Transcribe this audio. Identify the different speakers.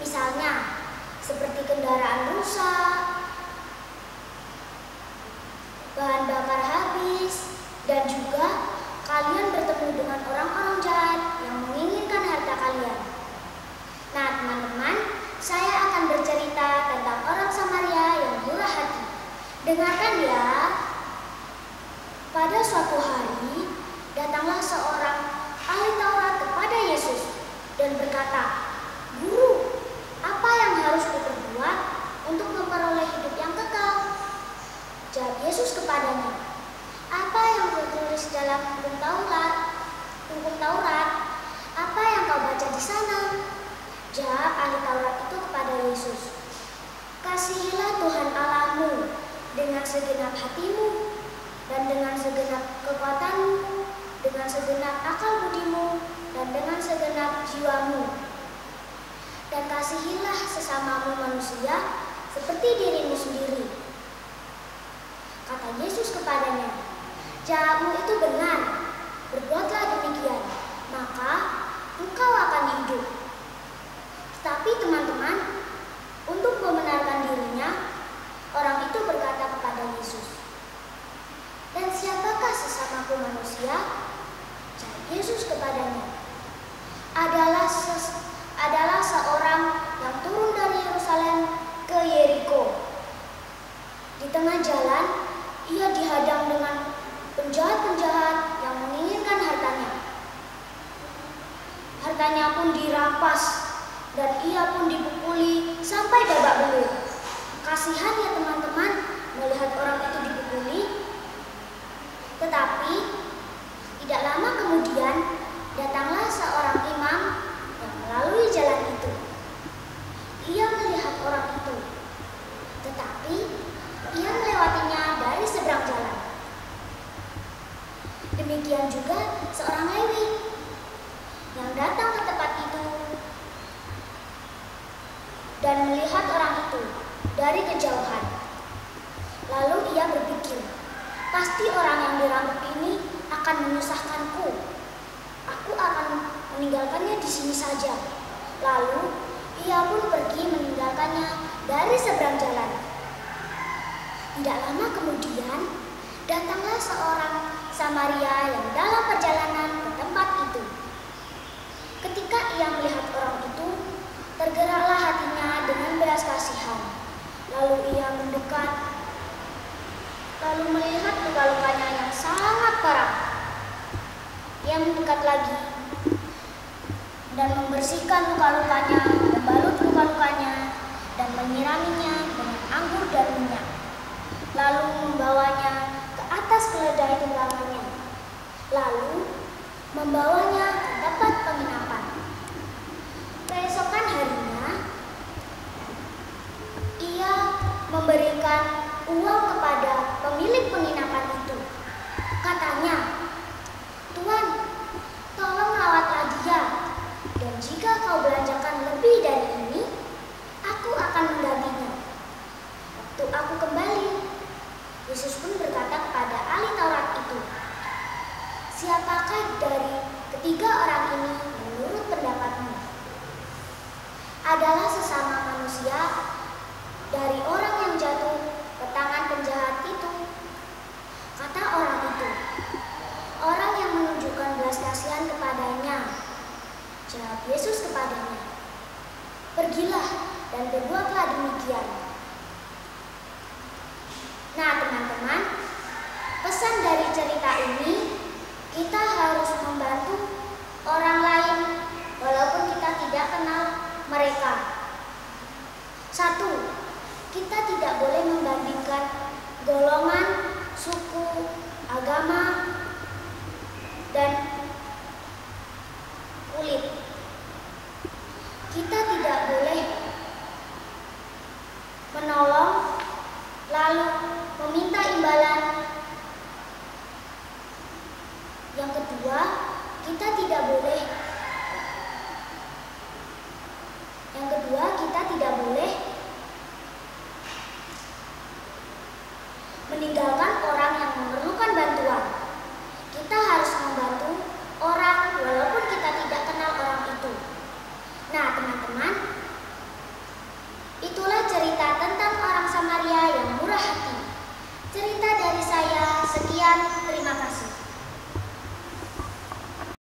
Speaker 1: Misalnya, seperti kendaraan rusak, bahan bakar habis, dan juga kalian bertemu dengan orang-orang jahat yang menginginkan harta kalian. Nah, teman-teman, saya akan bercerita tentang orang Samaria yang murah hati. Dengarkan ya. Pada suatu hari, datanglah seorang ahli Taurat kepada Yesus dan berkata, "Guru, apa yang harus kuperbuat untuk memperoleh hidup yang kekal?" Jawab Yesus kepadanya, "Apa yang tertulis dalam hukum Taurat? Apa yang kau baca di sana?" Jawab ahli Taurat itu kepada Yesus, "Kasihilah Tuhan Allahmu dengan segenap hatimu, dan dengan segenap kekuatanmu, dengan segenap akal budimu, dan dengan segenap jiwamu. Dan kasihilah sesamamu manusia seperti dirimu sendiri." Kata Yesus kepadanya, "Jawabmu itu benar, berbuatlah demikian, maka engkau akan hidup." Tetapi teman-teman, untuk membenarkan dirinya, orang itu berkata kepada Yesus, "Dan siapakah sesamaku manusia?" Jawab Yesus kepadanya, adalah seorang yang turun dari Yerusalem ke Yeriko. Di tengah jalan, ia dihadang dengan penjahat-penjahat yang menginginkan hartanya. Hartanya pun dirampas dan ia pun dipukuli sampai babak belur. Kasihan ya teman-teman melihat orang itu dipukuli. Tetapi tidak lama kemudian datanglah seorang imam yang melalui jalan itu. Ia melihat orang itu, tetapi ia melewatinya dari seberang jalan. Demikian juga seorang Lewi yang datang ke tempat itu dan melihat orang itu dari kejauhan. Lalu ia berpikir, "Pasti orang yang dirampok ini akan menyusahkanku. Aku akan meninggalkannya di sini saja." Lalu ia pun pergi meninggalkannya dari seberang jalan. Tidak lama kemudian datanglah seorang Samaria yang dalam perjalanan ke tempat itu. Ketika ia melihat orang itu, tergeraklah hatinya dengan belas kasihan. Lalu ia mendekat, lalu melihat luka-lukanya yang sangat parah. Ia mendekat lagi dan membersihkan luka-lukanya, membalut luka-lukanya, dan menyiraminya dengan anggur dan minyak. Lalu membawanya ke atas keledai tunggangannya. Lalu membawanya ke tempat penginapan. Keesokan harinya, ia memberikan uang kepada pemilik penginapan itu. Katanya, "Tuan, tolong rawatlah dia, dan jika kau belanjakan lebih dari ini, aku akan menggantinya waktu aku kembali." Yesus pun berkata kepada ahli Taurat itu, "Siapakah dari ketiga orang ini menurut pendapatmu adalah sesama manusia dari orang yang jatuh ke tangan penjahat itu?" Kata orang itu, "Orang yang menunjukkan belas kasihan kepadanya." Jawab Yesus kepadanya, "Pergilah dan berbuatlah demikian." Nah teman-teman, pesan dari cerita ini, kita harus membantu orang lain walaupun kita tidak kenal mereka. 1. Kita tidak boleh membandingkan golongan, suku, agama, dan kulit. Kita